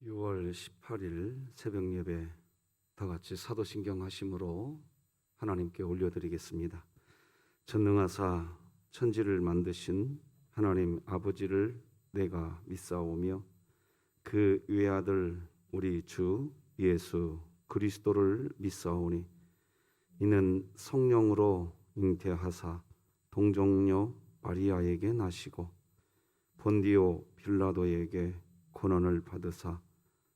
6월 18일 새벽 예배 다 같이 사도신경 하심으로 하나님께 올려드리겠습니다. 전능하사 천지를 만드신 하나님 아버지를 내가 믿사오며 그 외아들 우리 주 예수 그리스도를 믿사오니 이는 성령으로 잉태하사 동정녀 마리아에게 나시고 본디오 빌라도에게 고난을 받으사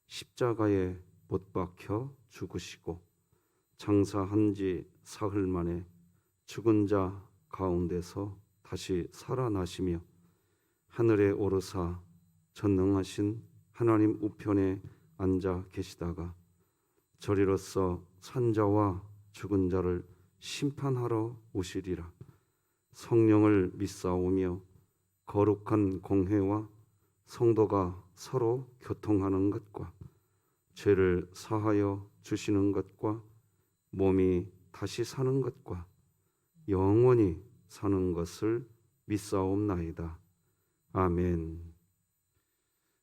십자가에 못 박혀 죽으시고 장사한 지 사흘 만에 죽은 자 가운데서 다시 살아나시며 하늘에 오르사 전능하신 하나님 우편에 앉아 계시다가 저리로서 산자와 죽은 자를 심판하러 오시리라. 성령을 믿사오며 거룩한 공회와 성도가 서로 교통하는 것과 죄를 사하여 주시는 것과 몸이 다시 사는 것과 영원히 사는 것을 믿사옵나이다. 아멘.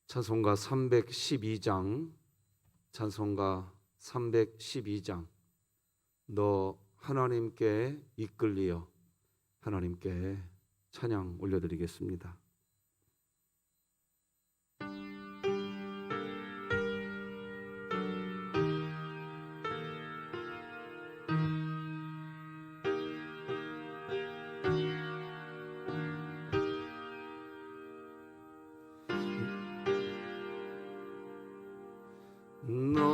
찬송가 312장 찬송가 312장 너 하나님께 이끌리어 하나님께 찬양 올려드리겠습니다. 너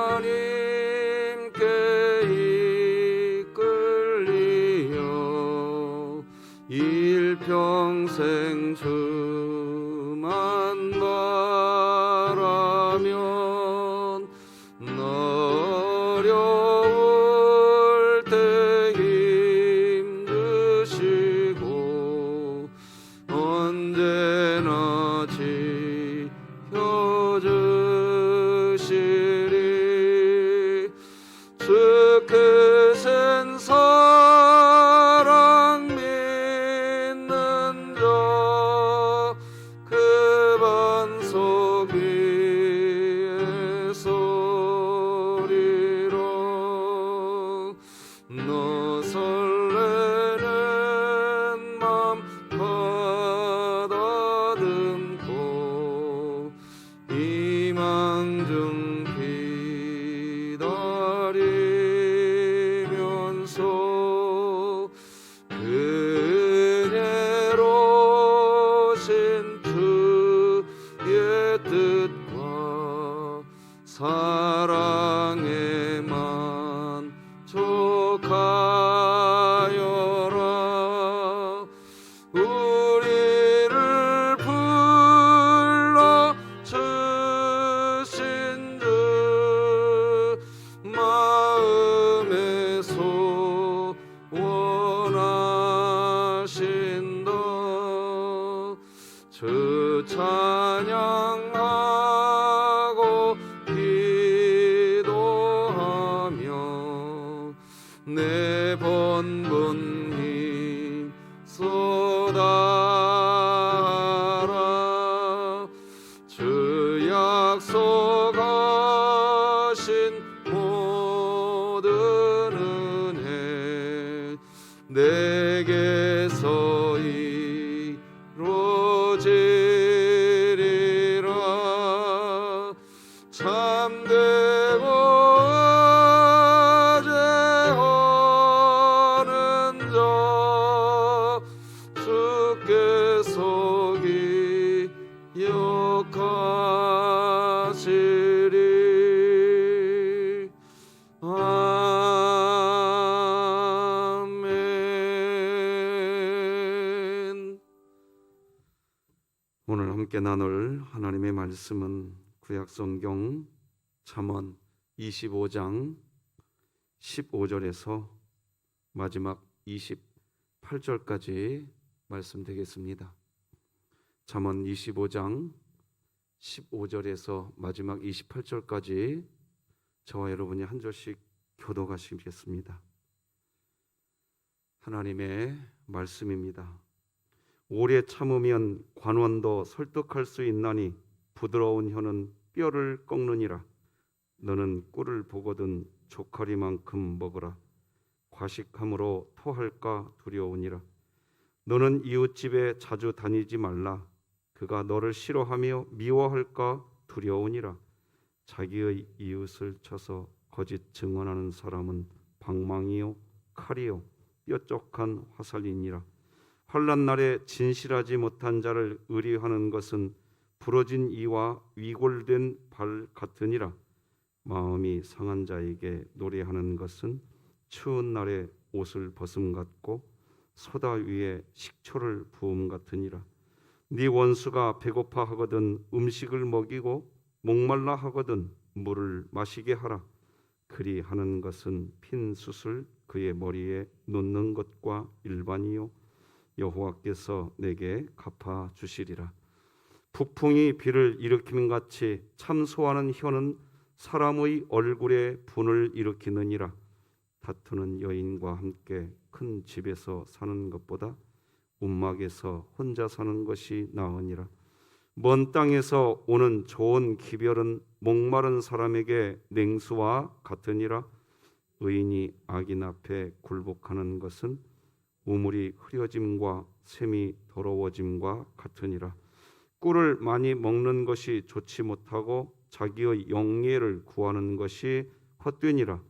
하나님께 이끌리어 일평생 주만 바라면 어려울 때 힘드시고 언제나 지켜주시리. 주 크신 사랑 믿는 자 그 반석 위에 서리라. 너 설레는 맘 가다듬고 희망 중 기다리면서 은혜로우신 주의 뜻과 사랑에 만족하여라. 우리를 불러 주신 주 마음에 소원하신다. 주 찬양하고 기도하며 내 본분 힘 쏟아라. 주 약속하신 모든 은혜 내게서 이루어지리라. 참되고 의지하는 자 주께서 기억하시리. 아멘. 오늘 함께 나눌 하나님의 말씀은 구약성경 잠언 25장 15절에서 마지막 28절까지 말씀 되겠습니다. 잠언 25장 15절에서 마지막 28절까지 저와 여러분이 한 절씩 교독하시겠습니다. 하나님의 말씀입니다. 오래 참으면 관원도 설득할 수 있나니 부드러운 혀는 뼈를 꺾느니라. 너는 꿀을 보거든 조카리만큼 먹으라. 과식함으로 토할까 두려우니라. 너는 이웃집에 자주 다니지 말라. 그가 너를 싫어하며 미워할까 두려우니라. 자기의 이웃을 쳐서 거짓 증언하는 사람은 방망이요 칼이요 뾰족한 화살이니라. 환난 날에 진실하지 못한 자를 의리하는 것은 부러진 이와 위골된 발 같으니라. 마음이 상한 자에게 노래하는 것은 추운 날에 옷을 벗음 같고 소다 위에 식초를 부음 같으니라. 네 원수가 배고파 하거든 음식을 먹이고 목말라 하거든 물을 마시게 하라. 그리 하는 것은 핀 숯을 그의 머리에 놓는 것과 일반이요 여호와께서 내게 갚아 주시리라. 북풍이 비를 일으키는 같이 참소하는 혀는 사람의 얼굴에 분을 일으키느니라. 다투는 여인과 함께 큰 집에서 사는 것보다 움막에서 혼자 사는 것이 나으니라. 먼 땅에서 오는 좋은 기별은 목마른 사람에게 냉수와 같으니라. 의인이 악인 앞에 굴복하는 것은 우물이 흐려짐과 샘이 더러워짐과 같으니라. 꿀을 많이 먹는 것이 좋지 못하고 자기의 영예를 구하는 것이 헛되니라.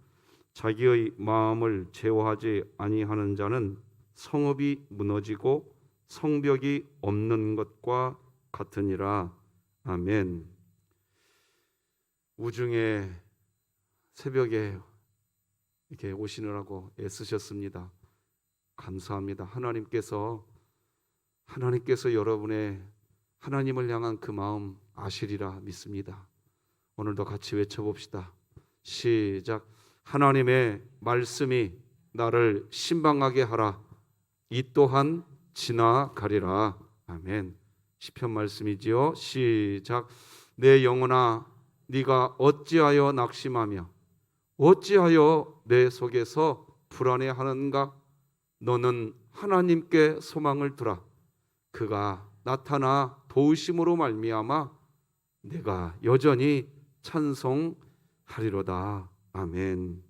자기의 마음을 제어하지 아니하는 자는 성읍이 무너지고 성벽이 없는 것과 같으니라. 아멘. 우중에 새벽에 이렇게 오시느라고 애쓰셨습니다. 감사합니다. 하나님께서 여러분의 하나님을 향한 그 마음 아시리라 믿습니다. 오늘도 같이 외쳐봅시다. 시작. 하나님의 말씀이 나를 신방하게 하라. 이 또한 지나가리라. 아멘. 시편 말씀이지요. 시작. 내 영혼아 네가 어찌하여 낙심하며 어찌하여 내 속에서 불안해하는가. 너는 하나님께 소망을 두라. 그가 나타나 도우심으로 말미암아 내가 여전히 찬송하리로다. 아멘.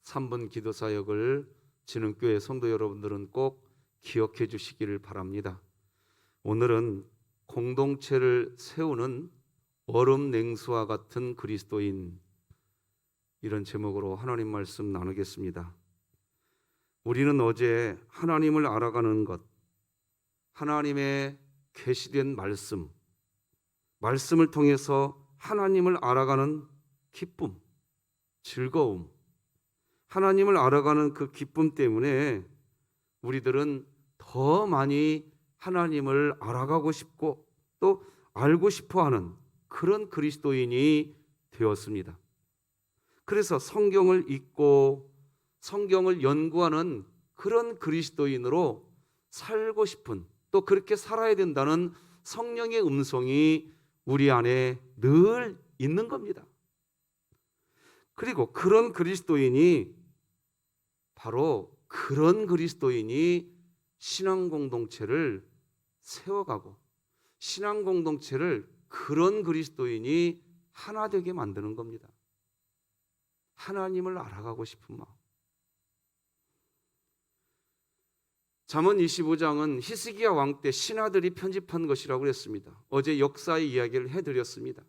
3분 기도 사역을 진흥교회 성도 여러분들은 꼭 기억해 주시기를 바랍니다. 오늘은 공동체를 세우는 얼음 냉수와 같은 그리스도인, 이런 제목으로 하나님 말씀 나누겠습니다. 우리는 어제 하나님을 알아가는 것, 하나님의 계시된 말씀을 통해서 하나님을 알아가는 기쁨, 즐거움, 하나님을 알아가는 그 기쁨 때문에 우리들은 더 많이 하나님을 알아가고 싶고 또 알고 싶어하는 그런 그리스도인이 되었습니다. 그래서 성경을 읽고 성경을 연구하는 그런 그리스도인으로 살고 싶은, 또 그렇게 살아야 된다는 성령의 음성이 우리 안에 늘 있는 겁니다. 그리고 그런 그리스도인이 신앙 공동체를 세워가고 신앙 공동체를 그런 그리스도인이 하나 되게 만드는 겁니다. 하나님을 알아가고 싶은 마음. 잠언 25장은 히스기야 왕 때 신하들이 편집한 것이라고 했습니다. 어제 역사의 이야기를 해드렸습니다.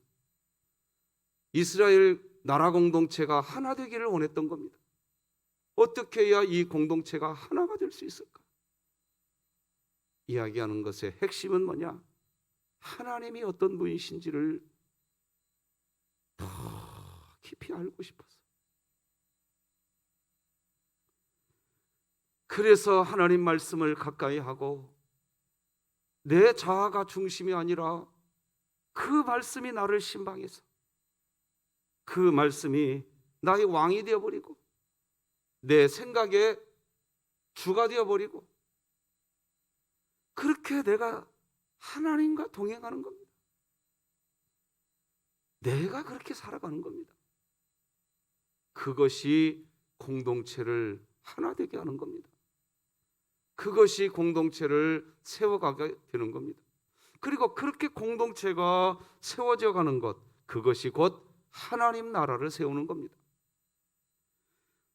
이스라엘 나라 공동체가 하나 되기를 원했던 겁니다. 어떻게 해야 이 공동체가 하나가 될 수 있을까? 이야기하는 것의 핵심은 뭐냐? 하나님이 어떤 분이신지를 더 깊이 알고 싶었어. 그래서 하나님 말씀을 가까이 하고 내 자아가 중심이 아니라 그 말씀이 나를 신방해서 그 말씀이 나의 왕이 되어버리고 내 생각의 주가 되어버리고, 그렇게 내가 하나님과 동행하는 겁니다. 내가 그렇게 살아가는 겁니다. 그것이 공동체를 하나 되게 하는 겁니다. 그것이 공동체를 세워가게 되는 겁니다. 그리고 그렇게 공동체가 세워져 가는 것, 그것이 곧 하나님 나라를 세우는 겁니다.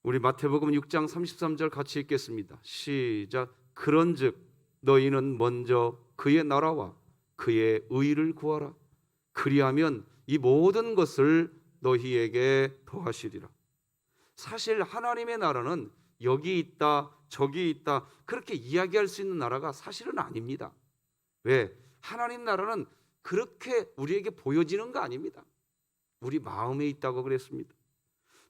우리 마태복음 6장 33절 같이 읽겠습니다. 시작. 그런즉 너희는 먼저 그의 나라와 그의 의를 구하라. 그리하면 이 모든 것을 너희에게 더하시리라. 사실 하나님의 나라는 여기 있다 저기 있다 그렇게 이야기할 수 있는 나라가 사실은 아닙니다. 왜? 하나님 나라는 그렇게 우리에게 보여지는 거 아닙니다. 우리 마음에 있다고 그랬습니다.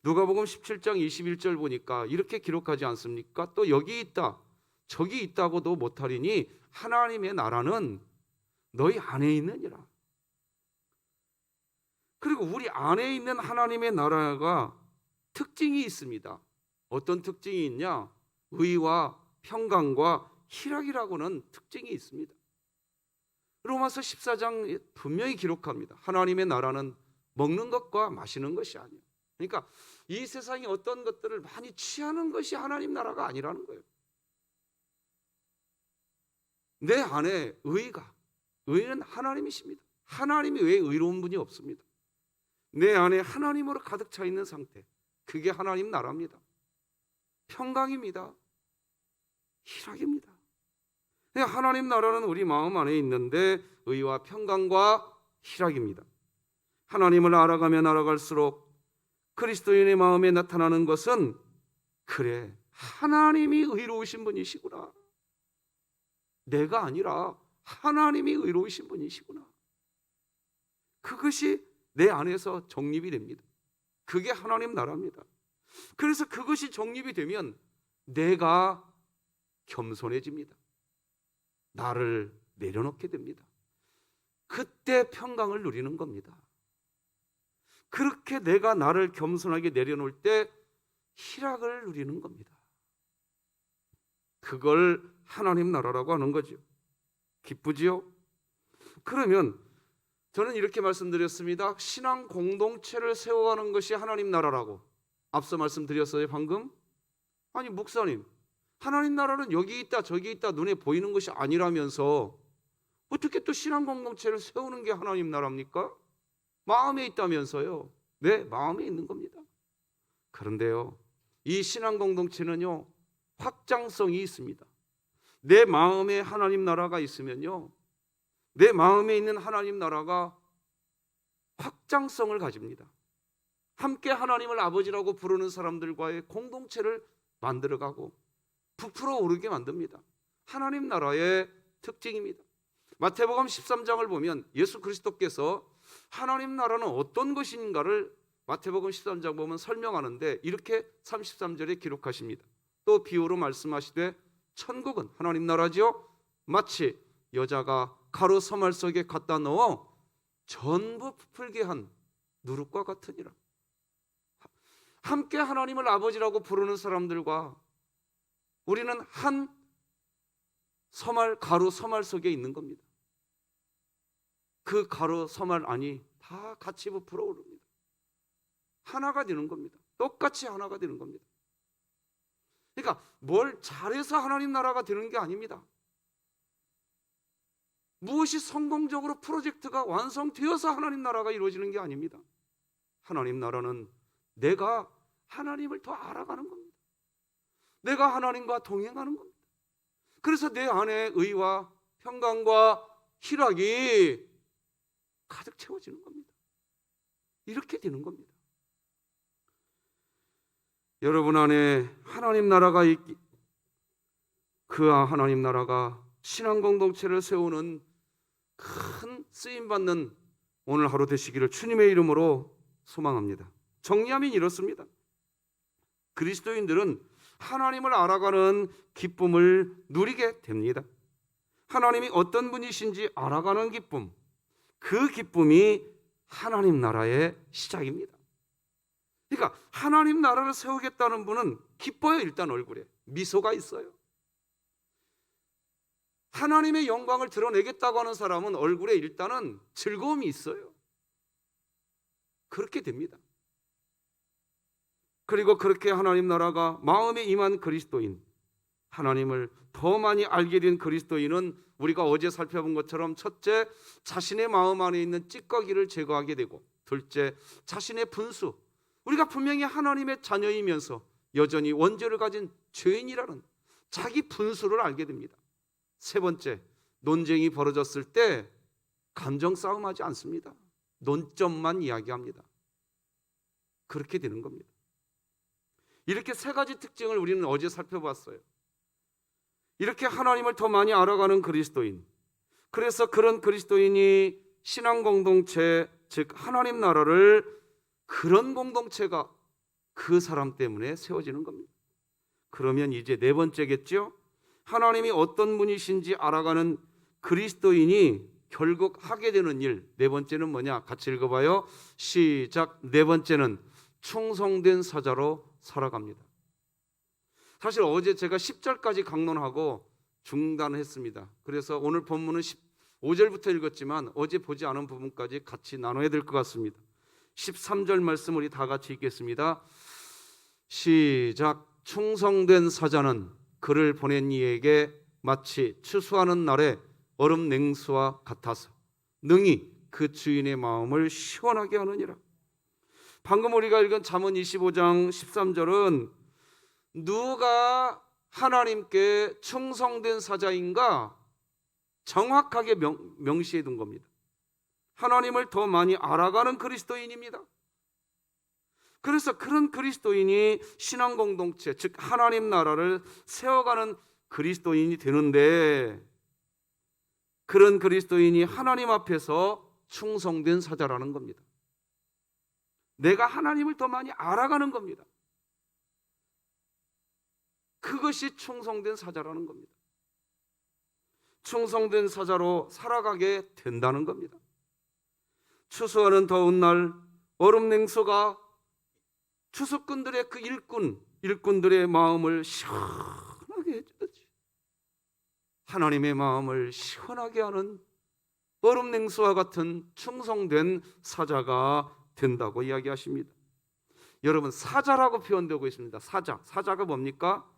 누가복음 17장 21절 보니까 이렇게 기록하지 않습니까? 또 여기 있다 저기 있다고도 못하리니 하나님의 나라는 너희 안에 있느니라. 그리고 우리 안에 있는 하나님의 나라가 특징이 있습니다. 어떤 특징이 있냐? 의와 평강과 희락이라고는 특징이 있습니다. 로마서 14장 분명히 기록합니다. 하나님의 나라는 먹는 것과 마시는 것이 아니에요. 그러니까 이 세상이 어떤 것들을 많이 취하는 것이 하나님 나라가 아니라는 거예요. 내 안에 의는 하나님이십니다. 하나님이 왜 의로운 분이 없습니다. 내 안에 하나님으로 가득 차 있는 상태, 그게 하나님 나라입니다. 평강입니다. 희락입니다. 하나님 나라는 우리 마음 안에 있는데 의와 평강과 희락입니다. 하나님을 알아가면 알아갈수록 그리스도인의 마음에 나타나는 것은 그래, 하나님이 의로우신 분이시구나. 내가 아니라 하나님이 의로우신 분이시구나. 그것이 내 안에서 정립이 됩니다. 그게 하나님 나라입니다. 그래서 그것이 정립이 되면 내가 겸손해집니다. 나를 내려놓게 됩니다. 그때 평강을 누리는 겁니다. 그렇게 내가 나를 겸손하게 내려놓을 때 희락을 누리는 겁니다. 그걸 하나님 나라라고 하는 거죠. 기쁘지요? 그러면 저는 이렇게 말씀드렸습니다. 신앙 공동체를 세워가는 것이 하나님 나라라고 앞서 말씀드렸어요. 방금. 아니 목사님, 하나님 나라는 여기 있다 저기 있다 눈에 보이는 것이 아니라면서 어떻게 또 신앙 공동체를 세우는 게 하나님 나라입니까? 마음에 있다면서요. 네, 마음에 있는 겁니다. 그런데요, 이 신앙 공동체는요 확장성이 있습니다. 내 마음에 하나님 나라가 있으면요, 내 마음에 있는 하나님 나라가 확장성을 가집니다. 함께 하나님을 아버지라고 부르는 사람들과의 공동체를 만들어가고 부풀어 오르게 만듭니다. 하나님 나라의 특징입니다. 마태복음 13장을 보면 예수 그리스도께서 하나님 나라는 어떤 것인가를 마태복음 13장 보면 설명하는데 이렇게 33절에 기록하십니다. 또 비유로 말씀하시되 천국은 하나님 나라지요 마치 여자가 가루 서말 속에 갖다 넣어 전부 부풀게 한 누룩과 같으니라. 함께 하나님을 아버지라고 부르는 사람들과 우리는 한 서말, 가루 서말 속에 있는 겁니다. 그 가루 서말 안이 다 같이 부풀어 오릅니다. 하나가 되는 겁니다. 똑같이 하나가 되는 겁니다. 그러니까 뭘 잘해서 하나님 나라가 되는 게 아닙니다. 무엇이 성공적으로 프로젝트가 완성되어서 하나님 나라가 이루어지는 게 아닙니다. 하나님 나라는 내가 하나님을 더 알아가는 겁니다. 내가 하나님과 동행하는 겁니다. 그래서 내 안에 의와 평강과 희락이 가득 채워지는 겁니다. 이렇게 되는 겁니다. 여러분 안에 하나님 나라가 있기, 그 하나님 나라가 신앙 공동체를 세우는 큰 쓰임받는 오늘 하루 되시기를 주님의 이름으로 소망합니다. 정리하면 이렇습니다. 그리스도인들은 하나님을 알아가는 기쁨을 누리게 됩니다. 하나님이 어떤 분이신지 알아가는 기쁨, 그 기쁨이 하나님 나라의 시작입니다. 그러니까 하나님 나라를 세우겠다는 분은 기뻐요. 일단 얼굴에 미소가 있어요. 하나님의 영광을 드러내겠다고 하는 사람은 얼굴에 일단은 즐거움이 있어요. 그렇게 됩니다. 그리고 그렇게 하나님 나라가 마음에 임한 그리스도인, 하나님을 더 많이 알게 된 그리스도인은 우리가 어제 살펴본 것처럼 첫째, 자신의 마음 안에 있는 찌꺼기를 제거하게 되고, 둘째, 자신의 분수, 우리가 분명히 하나님의 자녀이면서 여전히 원죄를 가진 죄인이라는 자기 분수를 알게 됩니다. 세 번째, 논쟁이 벌어졌을 때 감정 싸움하지 않습니다. 논점만 이야기합니다. 그렇게 되는 겁니다. 이렇게 세 가지 특징을 우리는 어제 살펴봤어요. 이렇게 하나님을 더 많이 알아가는 그리스도인, 그래서 그런 그리스도인이 신앙 공동체, 즉 하나님 나라를, 그런 공동체가 그 사람 때문에 세워지는 겁니다. 그러면 이제 네 번째겠죠? 하나님이 어떤 분이신지 알아가는 그리스도인이 결국 하게 되는 일, 네 번째는 뭐냐? 같이 읽어봐요. 시작. 네 번째는 충성된 사자로 살아갑니다. 사실 어제 제가 10절까지 강론하고 중단했습니다. 그래서 오늘 본문은 15절부터 읽었지만 어제 보지 않은 부분까지 같이 나눠야 될 것 같습니다. 13절 말씀 우리 다 같이 읽겠습니다. 시작. 충성된 사자는 그를 보낸 이에게 마치 추수하는 날에 얼음 냉수와 같아서 능히 그 주인의 마음을 시원하게 하느니라. 방금 우리가 읽은 잠언 25장 13절은 누가 하나님께 충성된 사자인가 정확하게 명시해 둔 겁니다. 하나님을 더 많이 알아가는 그리스도인입니다. 그래서 그런 그리스도인이 신앙 공동체, 즉 하나님 나라를 세워가는 그리스도인이 되는데, 그런 그리스도인이 하나님 앞에서 충성된 사자라는 겁니다. 내가 하나님을 더 많이 알아가는 겁니다. 그것이 충성된 사자라는 겁니다. 충성된 사자로 살아가게 된다는 겁니다. 추수하는 더운 날 얼음 냉수가 추수꾼들의 그 일꾼들의 마음을 시원하게 해주듯이 하나님의 마음을 시원하게 하는 얼음 냉수와 같은 충성된 사자가 된다고 이야기하십니다. 여러분, 사자라고 표현되고 있습니다. 사자가 뭡니까?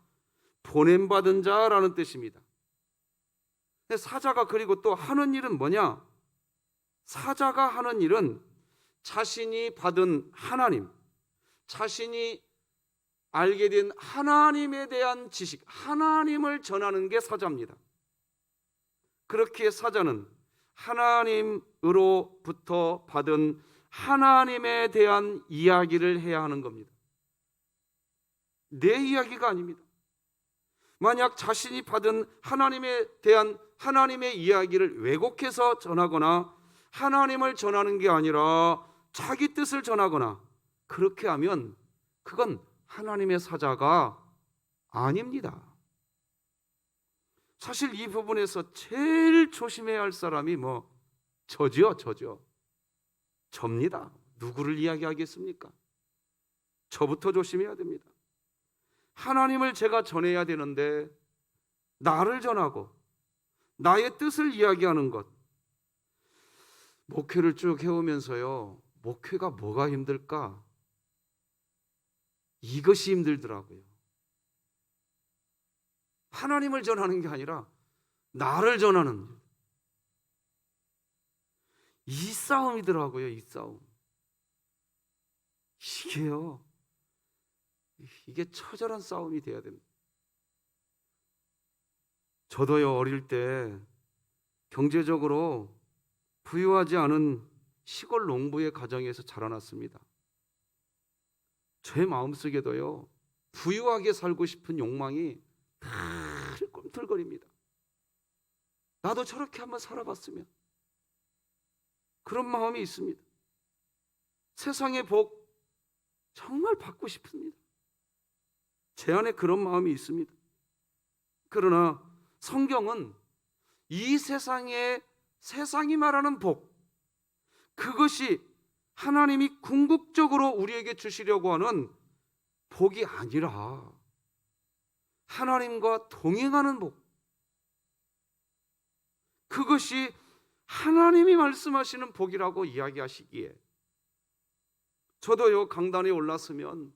보냄받은 자라는 뜻입니다. 사자가 그리고 또 하는 일은 뭐냐? 사자가 하는 일은 자신이 받은 하나님, 자신이 알게 된 하나님에 대한 지식, 하나님을 전하는 게 사자입니다. 그렇게 사자는 하나님으로부터 받은 하나님에 대한 이야기를 해야 하는 겁니다. 내 이야기가 아닙니다. 만약 자신이 받은 하나님에 대한 하나님의 이야기를 왜곡해서 전하거나 하나님을 전하는 게 아니라 자기 뜻을 전하거나 그렇게 하면 그건 하나님의 사자가 아닙니다. 사실 이 부분에서 제일 조심해야 할 사람이 저죠. 접니다. 누구를 이야기하겠습니까? 저부터 조심해야 됩니다. 하나님을 제가 전해야 되는데 나를 전하고 나의 뜻을 이야기하는 것, 목회를 쭉 해오면서요, 목회가 뭐가 힘들까? 이것이 힘들더라고요. 하나님을 전하는 게 아니라 나를 전하는 이 싸움이더라고요. 이 싸움. 이게 처절한 싸움이 돼야 됩니다. 저도요, 어릴 때 경제적으로 부유하지 않은 시골 농부의 가정에서 자라났습니다. 제 마음속에도요, 부유하게 살고 싶은 욕망이 늘 꿈틀거립니다. 나도 저렇게 한번 살아봤으면, 그런 마음이 있습니다. 세상의 복 정말 받고 싶습니다. 제 안에 그런 마음이 있습니다. 그러나 성경은 이 세상이 말하는 복, 그것이 하나님이 궁극적으로 우리에게 주시려고 하는 복이 아니라 하나님과 동행하는 복, 그것이 하나님이 말씀하시는 복이라고 이야기하시기에, 저도요, 강단에 올랐으면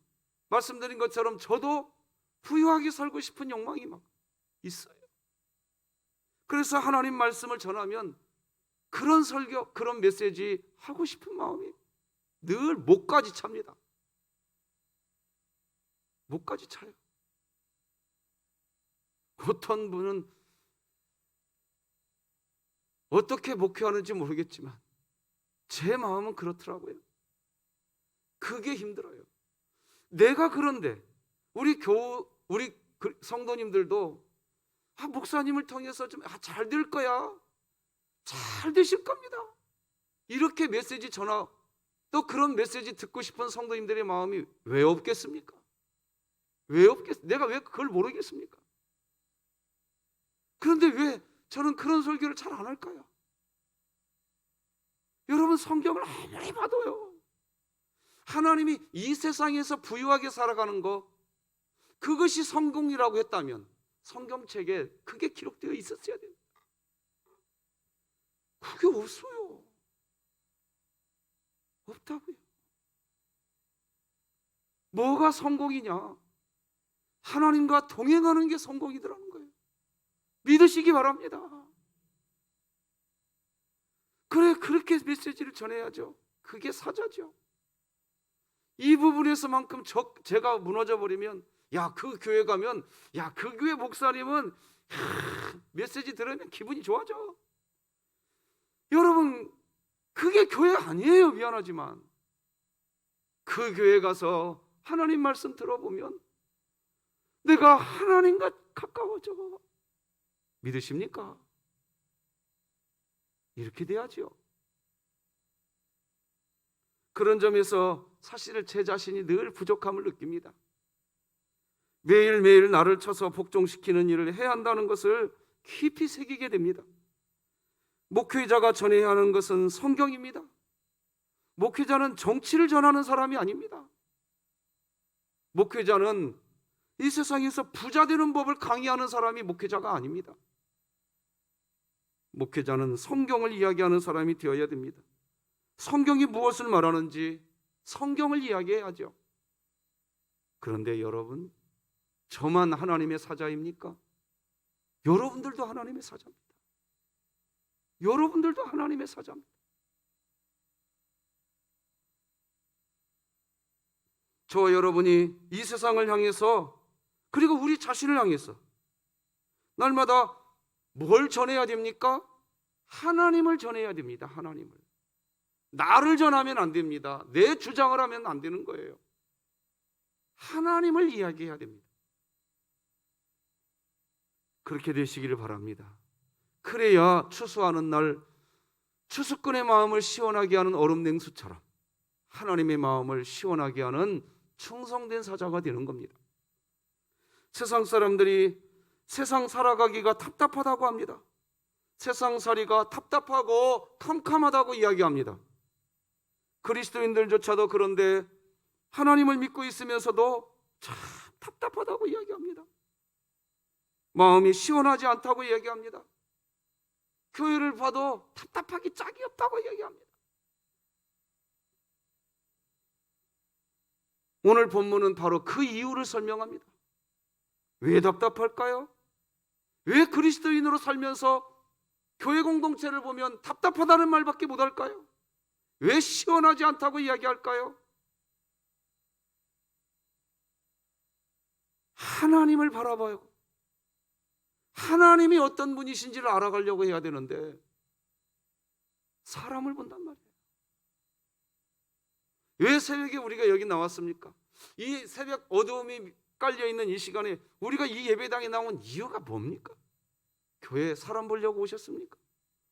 말씀드린 것처럼 저도 부유하게 살고 싶은 욕망이 막 있어요. 그래서 하나님 말씀을 전하면 그런 설교, 그런 메시지 하고 싶은 마음이 늘 목까지 찹니다. 목까지 차요. 어떤 분은 어떻게 목회하는지 모르겠지만 제 마음은 그렇더라고요. 그게 힘들어요. 내가 그런데 우리 성도님들도 목사님을 통해서 좀 잘 될 거야, 잘 되실 겁니다, 이렇게 메시지 전하, 또 그런 메시지 듣고 싶은 성도님들의 마음이 왜 없겠습니까? 내가 왜 그걸 모르겠습니까? 그런데 왜 저는 그런 설교를 잘 안 할까요? 여러분, 성경을 아무리 봐도요, 하나님이 이 세상에서 부유하게 살아가는 거, 그것이 성공이라고 했다면 성경책에 그게 기록되어 있었어야 돼요. 그게 없어요. 없다고요. 뭐가 성공이냐? 하나님과 동행하는 게 성공이더라는 거예요. 믿으시기 바랍니다. 그래, 그렇게 메시지를 전해야죠. 그게 사자죠. 이 부분에서만큼 제가 무너져 버리면, 야, 그 교회 가면, 야, 그 교회 목사님은 메시지 들으면 기분이 좋아져. 여러분, 그게 교회 아니에요. 미안하지만 그 교회 가서 하나님 말씀 들어보면 내가 하나님과 가까워져. 믿으십니까? 이렇게 돼야죠. 그런 점에서 사실 제 자신이 늘 부족함을 느낍니다. 매일매일 나를 쳐서 복종시키는 일을 해야 한다는 것을 깊이 새기게 됩니다. 목회자가 전해야 하는 것은 성경입니다. 목회자는 정치를 전하는 사람이 아닙니다. 목회자는 이 세상에서 부자 되는 법을 강의하는 사람이 목회자가 아닙니다. 목회자는 성경을 이야기하는 사람이 되어야 됩니다. 성경이 무엇을 말하는지 성경을 이야기해야죠. 그런데 여러분, 저만 하나님의 사자입니까? 여러분들도 하나님의 사자입니다. 여러분들도 하나님의 사자입니다. 저와 여러분이 이 세상을 향해서, 그리고 우리 자신을 향해서 날마다 뭘 전해야 됩니까? 하나님을 전해야 됩니다. 하나님을. 나를 전하면 안 됩니다. 내 주장을 하면 안 되는 거예요. 하나님을 이야기해야 됩니다. 그렇게 되시기를 바랍니다. 그래야 추수하는 날 추수꾼의 마음을 시원하게 하는 얼음 냉수처럼 하나님의 마음을 시원하게 하는 충성된 사자가 되는 겁니다. 세상 사람들이 세상 살아가기가 답답하다고 합니다. 세상살이가 답답하고 캄캄하다고 이야기합니다. 그리스도인들조차도 그런데 하나님을 믿고 있으면서도 참 답답하다고 이야기합니다. 마음이 시원하지 않다고 이야기합니다. 교회를 봐도 답답하기 짝이 없다고 이야기합니다. 오늘 본문은 바로 그 이유를 설명합니다. 왜 답답할까요? 왜 그리스도인으로 살면서 교회 공동체를 보면 답답하다는 말밖에 못할까요? 왜 시원하지 않다고 이야기할까요? 하나님을 바라봐요. 하나님이 어떤 분이신지를 알아가려고 해야 되는데 사람을 본단 말이에요. 왜 새벽에 우리가 여기 나왔습니까? 이 새벽 어두움이 깔려있는 이 시간에 우리가 이 예배당에 나온 이유가 뭡니까? 교회에 사람 보려고 오셨습니까?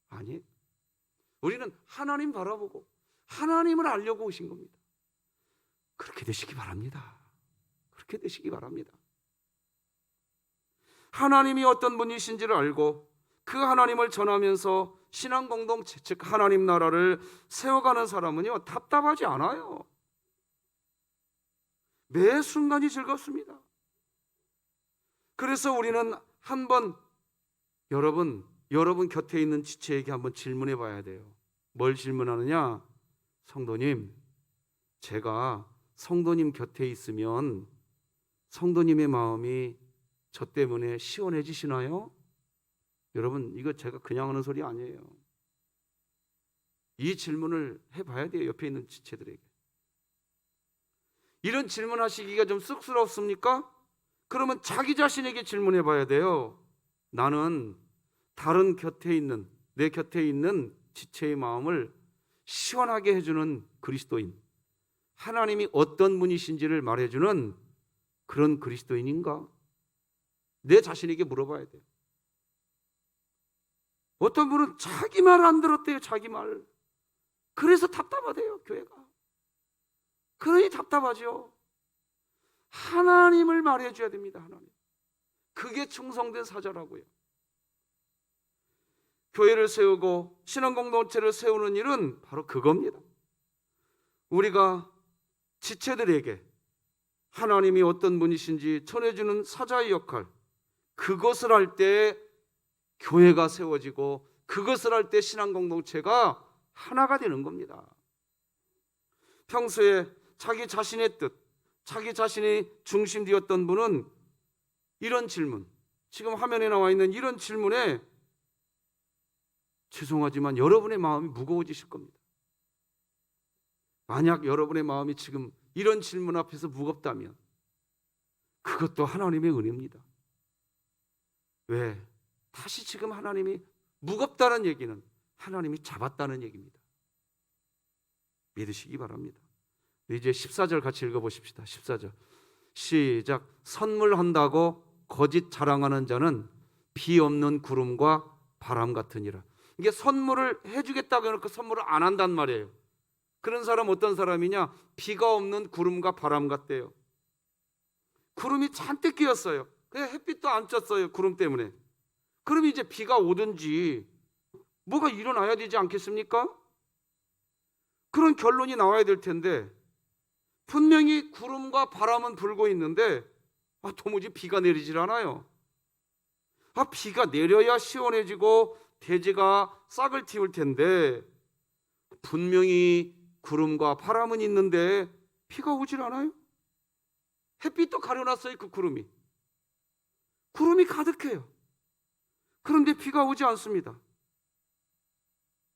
아니에요. 우리는 하나님 바라보고 하나님을 알려고 오신 겁니다. 그렇게 되시기 바랍니다. 그렇게 되시기 바랍니다. 하나님이 어떤 분이신지를 알고 그 하나님을 전하면서 신앙 공동체, 즉 하나님 나라를 세워가는 사람은요, 답답하지 않아요. 매 순간이 즐겁습니다. 그래서 우리는 한번 여러분 곁에 있는 지체에게 한번 질문해 봐야 돼요. 뭘 질문하느냐? 성도님, 제가 성도님 곁에 있으면 성도님의 마음이 저 때문에 시원해지시나요? 여러분, 이거 제가 그냥 하는 소리 아니에요. 이 질문을 해봐야 돼요. 옆에 있는 지체들에게. 이런 질문하시기가 좀 쑥스럽습니까? 그러면 자기 자신에게 질문해 봐야 돼요. 나는 다른 곁에 있는, 내 곁에 있는 지체의 마음을 시원하게 해주는 그리스도인, 하나님이 어떤 분이신지를 말해주는 그런 그리스도인인가? 내 자신에게 물어봐야 돼요. 어떤 분은 자기 말 안 들었대요. 자기 말. 그래서 답답하대요, 교회가. 그러니 답답하죠. 하나님을 말해줘야 됩니다. 하나님. 그게 충성된 사자라고요. 교회를 세우고 신앙공동체를 세우는 일은 바로 그겁니다. 우리가 지체들에게 하나님이 어떤 분이신지 전해주는 사자의 역할, 그것을 할 때 교회가 세워지고 그것을 할 때 신앙공동체가 하나가 되는 겁니다. 평소에 자기 자신의 뜻, 자기 자신이 중심되었던 분은 이런 질문, 지금 화면에 나와 있는 이런 질문에 죄송하지만 여러분의 마음이 무거워지실 겁니다. 만약 여러분의 마음이 지금 이런 질문 앞에서 무겁다면 그것도 하나님의 은혜입니다. 왜? 다시 지금 하나님이 무겁다는 얘기는 하나님이 잡았다는 얘기입니다. 믿으시기 바랍니다. 이제 14절 같이 읽어보십시다. 14절 시작. 선물한다고 거짓 자랑하는 자는 비 없는 구름과 바람 같으니라. 이게 선물을 해주겠다고 해놓고 선물을 안 한단 말이에요. 그런 사람 어떤 사람이냐? 비가 없는 구름과 바람 같대요. 구름이 잔뜩 끼었어요. 그냥 햇빛도 안 쪘어요. 구름 때문에. 그럼 이제 비가 오든지 뭐가 일어나야 되지 않겠습니까? 그런 결론이 나와야 될 텐데 분명히 구름과 바람은 불고 있는데 도무지 비가 내리질 않아요. 비가 내려야 시원해지고 대지가 싹을 틔울 텐데 분명히 구름과 바람은 있는데 비가 오질 않아요. 햇빛도 가려놨어요. 그 구름이 가득해요. 그런데 비가 오지 않습니다.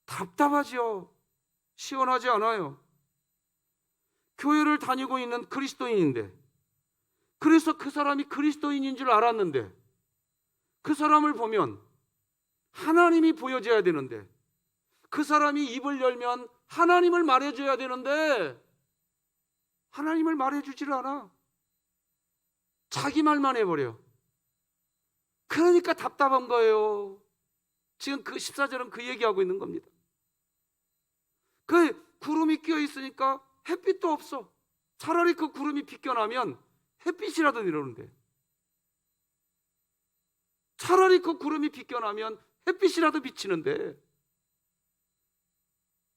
답답하지요. 시원하지 않아요. 교회를 다니고 있는 그리스도인인데, 그래서 그 사람이 그리스도인인 줄 알았는데 그 사람을 보면 하나님이 보여져야 되는데, 그 사람이 입을 열면 하나님을 말해줘야 되는데 하나님을 말해주질 않아. 자기 말만 해버려. 그러니까 답답한 거예요. 지금 그 14절은 그 얘기하고 있는 겁니다. 그 구름이 끼어 있으니까 햇빛도 없어. 차라리 그 구름이 비껴나면 햇빛이라도 내려오는데, 차라리 그 구름이 비껴나면 햇빛이라도 비치는데,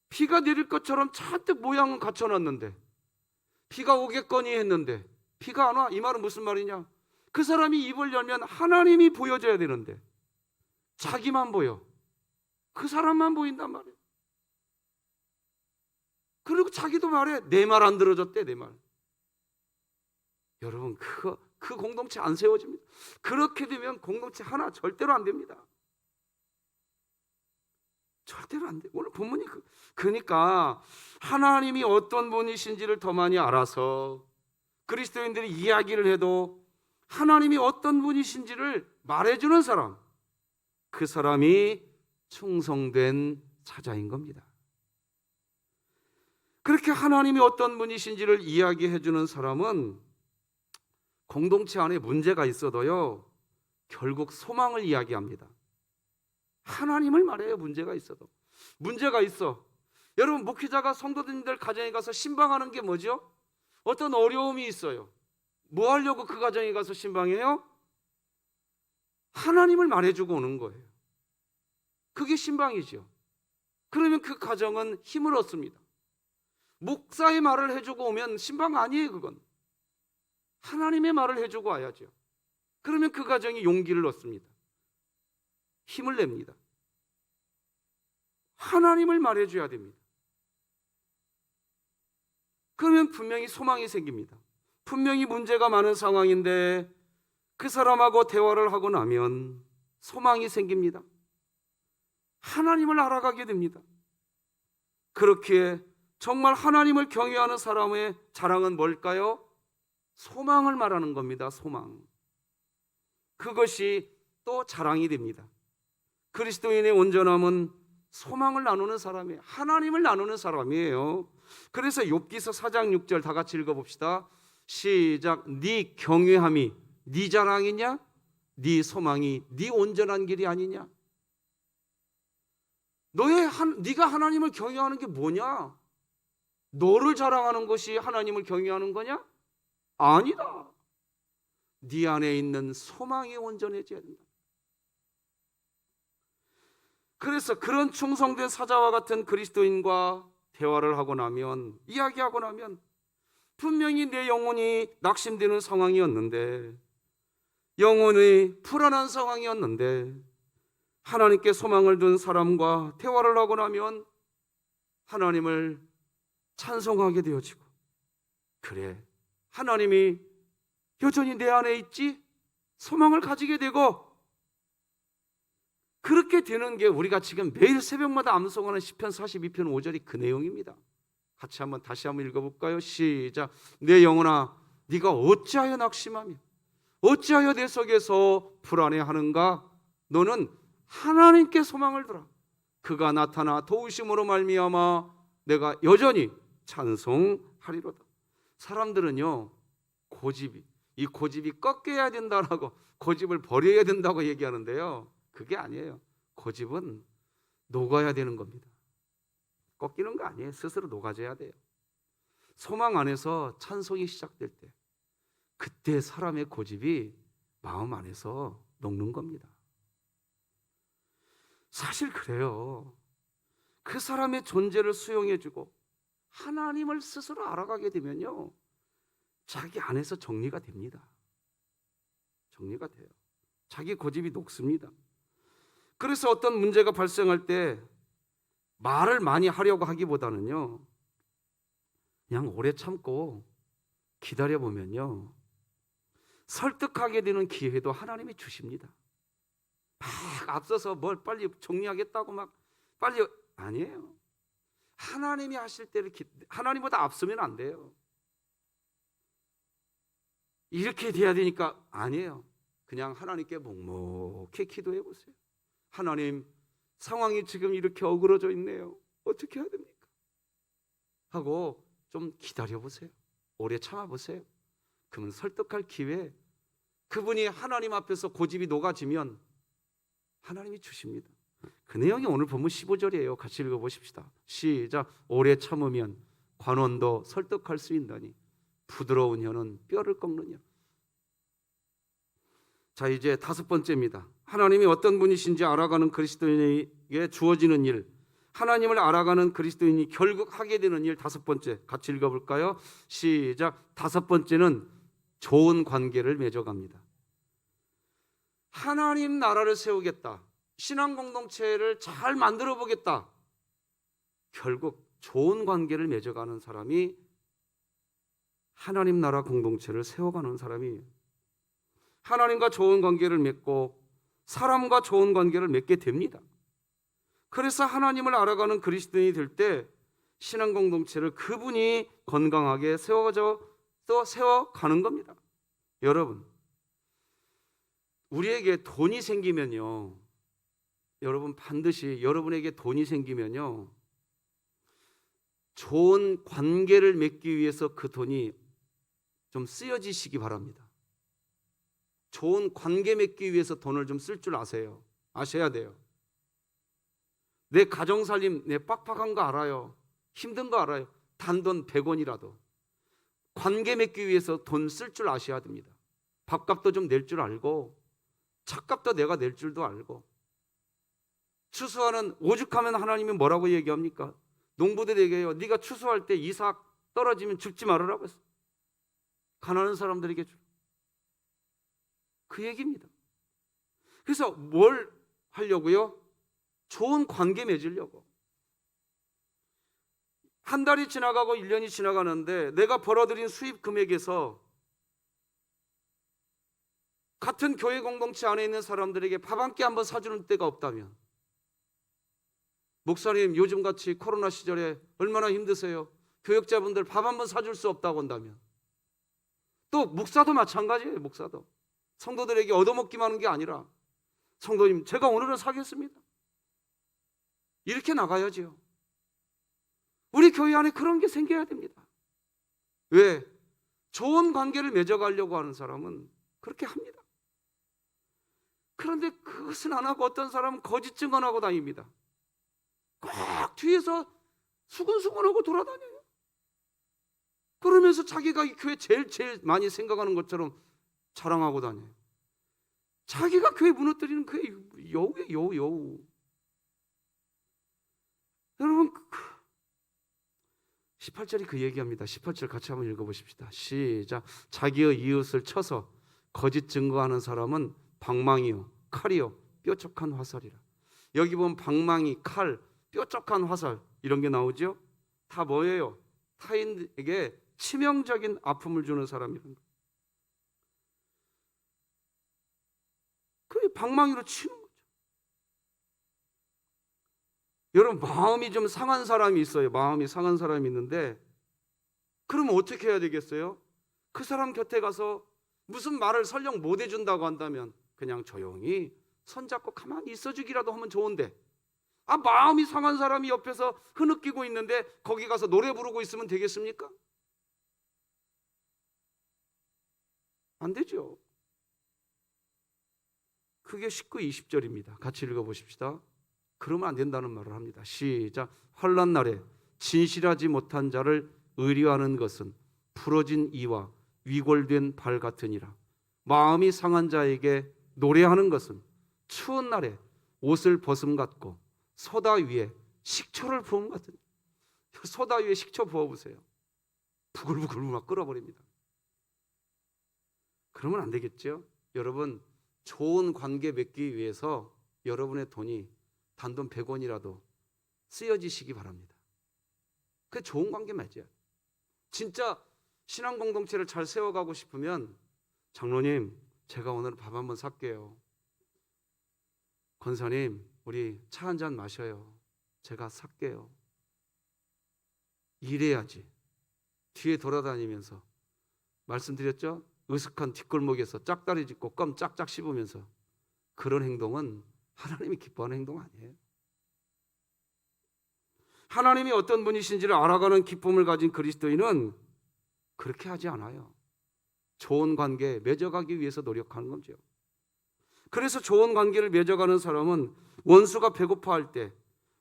비가 내릴 것처럼 잔뜩 모양은 갖춰놨는데 비가 오겠거니 했는데 비가 안 와. 이 말은 무슨 말이냐? 그 사람이 입을 열면 하나님이 보여져야 되는데 자기만 보여. 그 사람만 보인단 말이에요. 그리고 자기도 말해. 내 말 안 들어줬대. 내 말. 여러분, 그 공동체 안 세워집니다. 그렇게 되면 공동체 하나 절대로 안 됩니다. 절대로 안 돼. 오늘 본문이 그러니까 하나님이 어떤 분이신지를 더 많이 알아서 그리스도인들이 이야기를 해도 하나님이 어떤 분이신지를 말해주는 사람, 그 사람이 충성된 사자인 겁니다. 그렇게 하나님이 어떤 분이신지를 이야기해주는 사람은 공동체 안에 문제가 있어도요, 결국 소망을 이야기합니다. 하나님을 말해요. 문제가 있어도. 문제가 있어. 여러분, 목회자가 성도님들 가정에 가서 신방하는 게 뭐죠? 어떤 어려움이 있어요. 뭐 하려고 그 가정에 가서 신방해요? 하나님을 말해주고 오는 거예요. 그게 신방이죠. 그러면 그 가정은 힘을 얻습니다. 목사의 말을 해주고 오면 신방 아니에요. 그건 하나님의 말을 해주고 와야죠. 그러면 그 가정이 용기를 얻습니다. 힘을 냅니다. 하나님을 말해줘야 됩니다. 그러면 분명히 소망이 생깁니다. 분명히 문제가 많은 상황인데 그 사람하고 대화를 하고 나면 소망이 생깁니다. 하나님을 알아가게 됩니다. 그렇기에 정말 하나님을 경외하는 사람의 자랑은 뭘까요? 소망을 말하는 겁니다. 소망. 그것이 또 자랑이 됩니다. 그리스도인의 온전함은 소망을 나누는 사람이에요. 하나님을 나누는 사람이에요. 그래서 욥기서 4장 6절 다 같이 읽어봅시다. 시작. 네 경외함이 네 자랑이냐? 네 소망이 네 온전한 길이 아니냐? 네가 하나님을 경외하는 게 뭐냐? 너를 자랑하는 것이 하나님을 경외하는 거냐? 아니다. 네 안에 있는 소망이 온전해져야 된다. 그래서 그런 충성된 사자와 같은 그리스도인과 대화를 하고 나면, 이야기하고 나면 분명히 내 영혼이 낙심되는 상황이었는데, 영혼이 불안한 상황이었는데, 하나님께 소망을 둔 사람과 대화를 하고 나면 하나님을 찬송하게 되어지고, 그래, 하나님이 여전히 내 안에 있지? 소망을 가지게 되고, 그렇게 되는 게 우리가 지금 매일 새벽마다 암송하는 시편 42편 5절이 그 내용입니다. 같이 다시 한번 읽어볼까요? 시작. 내 영혼아, 네가 어찌하여 낙심하며 어찌하여 내 속에서 불안해하는가? 너는 하나님께 소망을 두라. 그가 나타나 도우심으로 말미암아 내가 여전히 찬송하리로다. 사람들은요, 이 고집이 꺾여야 된다라고, 고집을 버려야 된다고 얘기하는데요, 그게 아니에요. 고집은 녹아야 되는 겁니다. 꺾이는 거 아니에요. 스스로 녹아져야 돼요. 소망 안에서 찬송이 시작될 때, 그때 사람의 고집이 마음 안에서 녹는 겁니다. 사실 그래요. 그 사람의 존재를 수용해주고 하나님을 스스로 알아가게 되면요, 자기 안에서 정리가 됩니다. 정리가 돼요. 자기 고집이 녹습니다. 그래서 어떤 문제가 발생할 때 말을 많이 하려고 하기보다는요, 그냥 오래 참고 기다려보면요, 설득하게 되는 기회도 하나님이 주십니다. 막 앞서서 뭘 빨리 정리하겠다고 막 빨리, 아니에요. 하나님이 하실 때를 하나님보다 앞서면 안 돼요. 이렇게 돼야 되니까, 아니에요. 그냥 하나님께 묵묵히 기도해 보세요. 하나님, 상황이 지금 이렇게 어그러져 있네요. 어떻게 해야 됩니까? 하고 좀 기다려 보세요. 오래 참아 보세요. 그러면 설득할 기회, 그분이 하나님 앞에서 고집이 녹아지면 하나님이 주십니다. 그 내용이 오늘 본문 15절이에요. 같이 읽어보십시다. 시작. 오래 참으면 관원도 설득할 수 있나니 부드러운 혀는 뼈를 꺾느냐. 자, 이제 5번째입니다. 하나님이 어떤 분이신지 알아가는 그리스도인에게 주어지는 일, 하나님을 알아가는 그리스도인이 결국 하게 되는 일 5번째, 같이 읽어볼까요? 시작. 5번째는 좋은 관계를 맺어갑니다. 하나님 나라를 세우겠다, 신앙 공동체를 잘 만들어 보겠다, 결국 좋은 관계를 맺어가는 사람이 하나님 나라 공동체를 세워가는 사람이에요. 하나님과 좋은 관계를 맺고 사람과 좋은 관계를 맺게 됩니다. 그래서 하나님을 알아가는 그리스도인이 될 때 신앙 공동체를 그분이 건강하게 세워가는 겁니다. 여러분, 우리에게 돈이 생기면요, 여러분 반드시 여러분에게 돈이 생기면요, 좋은 관계를 맺기 위해서 그 돈이 좀 쓰여지시기 바랍니다. 좋은 관계 맺기 위해서 돈을 좀 쓸 줄 아셔야 돼요. 내 가정살림, 내 빡빡한 거 알아요. 힘든 거 알아요. 단돈 100원이라도 관계 맺기 위해서 돈 쓸 줄 아셔야 됩니다. 밥값도 좀 낼 줄 알고 차값도 내가 낼 줄도 알고. 추수하는, 오죽하면 하나님이 뭐라고 얘기합니까? 농부들에게요, 네가 추수할 때 이삭 떨어지면 줍지 말으라고 했어요. 가난한 사람들에게 줘. 그 얘기입니다. 그래서 뭘 하려고요? 좋은 관계 맺으려고. 한 달이 지나가고 1년이 지나가는데 내가 벌어들인 수입 금액에서 같은 교회 공동체 안에 있는 사람들에게 밥 한 끼 한번 사주는 때가 없다면, 목사님 요즘같이 코로나 시절에 얼마나 힘드세요? 교역자분들 밥 한 번 사줄 수 없다고 한다면, 또 목사도 마찬가지예요. 목사도 성도들에게 얻어먹기만 하는 게 아니라, 성도님 제가 오늘은 사겠습니다, 이렇게 나가야지요. 우리 교회 안에 그런 게 생겨야 됩니다. 왜? 좋은 관계를 맺어가려고 하는 사람은 그렇게 합니다. 그런데 그것은 안 하고 어떤 사람은 거짓 증언하고 다닙니다. 꼭 뒤에서 수근수근하고 돌아다녀요. 그러면서 자기가 이 교회 제일 많이 생각하는 것처럼 자랑하고 다녀요. 자기가 교회 무너뜨리는 교회 여우예요, 여우. 여러분, 18절이 그 얘기합니다. 18절 같이 한번 읽어보십시다. 시작. 자기의 이웃을 쳐서 거짓 증거하는 사람은 방망이요 칼이요 뾰족한 화살이라. 여기 보면 방망이, 칼, 뾰족한 화살 이런 게 나오죠. 다 뭐예요? 타인에게 치명적인 아픔을 주는 사람이라는 거예요. 그 방망이로 치는 거죠. 여러분, 마음이 좀 상한 사람이 있어요. 마음이 상한 사람이 있는데, 그러면 어떻게 해야 되겠어요? 그 사람 곁에 가서 무슨 말을 설령 못 해준다고 한다면 그냥 조용히 손잡고 가만히 있어주기라도 하면 좋은데, 마음이 상한 사람이 옆에서 흐느끼고 있는데 거기 가서 노래 부르고 있으면 되겠습니까? 안 되죠. 그게 19, 20절입니다. 같이 읽어보십시다. 그러면 안 된다는 말을 합니다. 시작. 환난 날에 진실하지 못한 자를 의리하는 것은 부러진 이와 위골된 발 같으니라. 마음이 상한 자에게 노래하는 것은 추운 날에 옷을 벗음 같고 소다 위에 식초를 부음 같으니. 소다 위에 식초 부어보세요. 부글부글 막 끓어버립니다. 그러면 안 되겠죠. 여러분, 좋은 관계 맺기 위해서 여러분의 돈이 단돈 100원이라도 쓰여지시기 바랍니다. 그 좋은 관계 맺어요. 진짜 신앙 공동체를 잘 세워가고 싶으면, 장로님 제가 오늘 밥 한번 살게요. 권사님 우리 차 한잔 마셔요. 제가 살게요. 이래야지. 뒤에 돌아다니면서, 말씀드렸죠? 으슥한 뒷골목에서 짝다리 짚고 껌 짝짝 씹으면서, 그런 행동은 하나님이 기뻐하는 행동 아니에요. 하나님이 어떤 분이신지를 알아가는 기쁨을 가진 그리스도인은 그렇게 하지 않아요. 좋은 관계 맺어가기 위해서 노력하는 거죠. 그래서 좋은 관계를 맺어가는 사람은 원수가 배고파할 때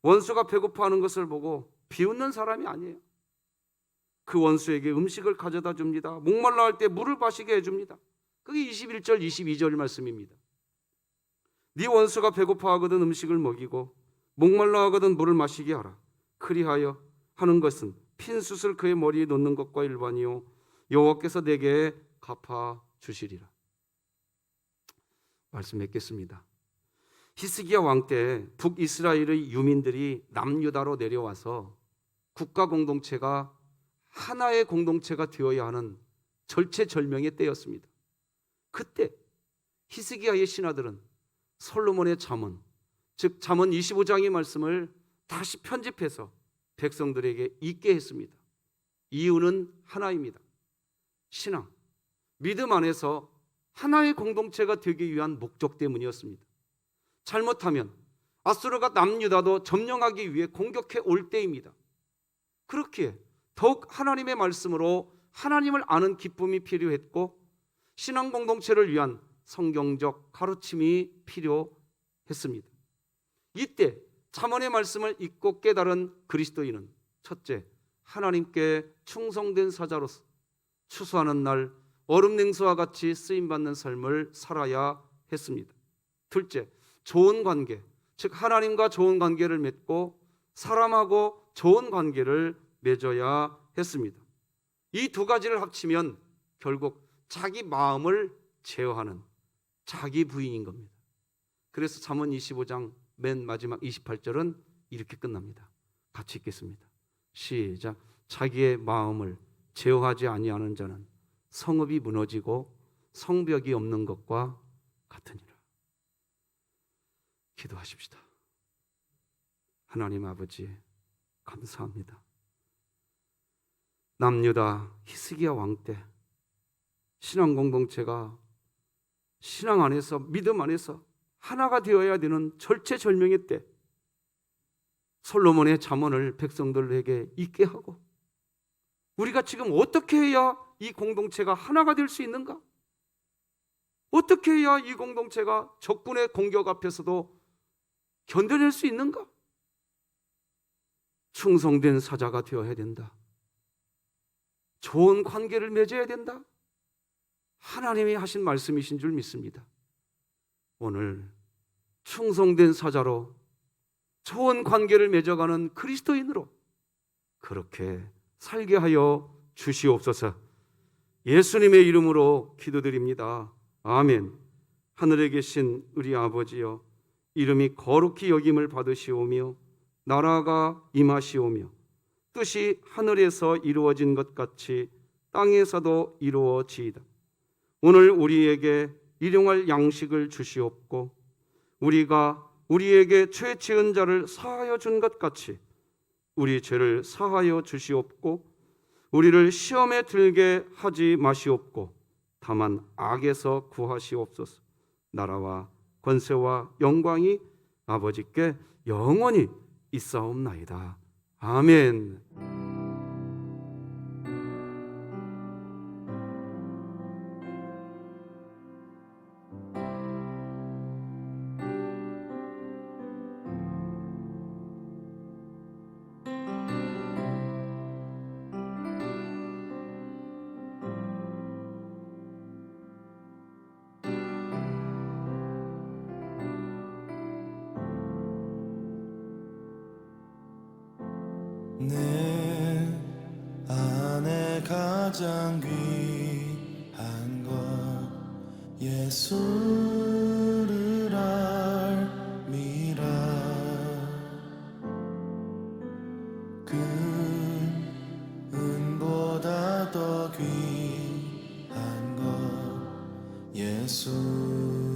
원수가 배고파하는 것을 보고 비웃는 사람이 아니에요. 그 원수에게 음식을 가져다 줍니다. 목말라 할 때 물을 마시게 해줍니다. 그게 21절 22절 말씀입니다. 네 원수가 배고파하거든 음식을 먹이고 목말라 하거든 물을 마시게 하라. 그리하여 하는 것은 핀 숯을 그의 머리에 놓는 것과 일반이요 여호와께서 내게 갚아 주시리라. 말씀 맺겠습니다. 히스기야 왕 때 북이스라엘의 유민들이 남유다로 내려와서 국가 공동체가 하나의 공동체가 되어야 하는 절체절명의 때였습니다. 그때 히스기야의 신하들은 솔로몬의 잠언, 즉 잠언 25장의 말씀을 다시 편집해서 백성들에게 읽게 했습니다. 이유는 하나입니다. 신앙, 믿음 안에서 하나의 공동체가 되기 위한 목적 때문이었습니다. 잘못하면 아수르가 남유다도 점령하기 위해 공격해 올 때입니다. 그렇기에 더욱 하나님의 말씀으로 하나님을 아는 기쁨이 필요했고, 신앙 공동체를 위한 성경적 가르침이 필요했습니다. 이때 잠언의 말씀을 읽고 깨달은 그리스도인은 첫째, 하나님께 충성된 사자로서 추수하는 날 얼음 냉수와 같이 쓰임받는 삶을 살아야 했습니다. 둘째, 좋은 관계, 즉 하나님과 좋은 관계를 맺고 사람하고 좋은 관계를 맺어야 했습니다. 이 두 가지를 합치면 결국 자기 마음을 제어하는 자기 부인인 겁니다. 그래서 잠언 25장 맨 마지막 28절은 이렇게 끝납니다. 같이 읽겠습니다. 시작. 자기의 마음을 제어하지 아니하는 자는 성읍이 무너지고 성벽이 없는 것과 같으니라. 기도하십시다. 하나님 아버지 감사합니다. 남유다 히스기야 왕 때 신앙 공동체가 신앙 안에서 믿음 안에서 하나가 되어야 되는 절체절명의 때 솔로몬의 잠언을 백성들에게 잊게 하고 우리가 지금 어떻게 해야 이 공동체가 하나가 될 수 있는가? 어떻게 해야 이 공동체가 적군의 공격 앞에서도 견뎌낼 수 있는가? 충성된 사자가 되어야 된다. 좋은 관계를 맺어야 된다. 하나님이 하신 말씀이신 줄 믿습니다. 오늘 충성된 사자로 좋은 관계를 맺어가는 그리스도인으로 그렇게 살게 하여 주시옵소서. 예수님의 이름으로 기도드립니다. 아멘. 하늘에 계신 우리 아버지여, 이름이 거룩히 여김을 받으시오며 나라가 임하시오며 뜻이 하늘에서 이루어진 것 같이 땅에서도 이루어지이다. 오늘 우리에게 일용할 양식을 주시옵고 우리가 우리에게 죄 지은 자를 사하여 준 것 같이 우리 죄를 사하여 주시옵고 우리를 시험에 들게 하지 마시옵고 다만 악에서 구하시옵소서. 나라와 권세와 영광이 아버지께 영원히 있사옵나이다. 아멘. 내 안에 가장 귀한 것 예수를 알미라. 그 은보다 더 귀한 것 예수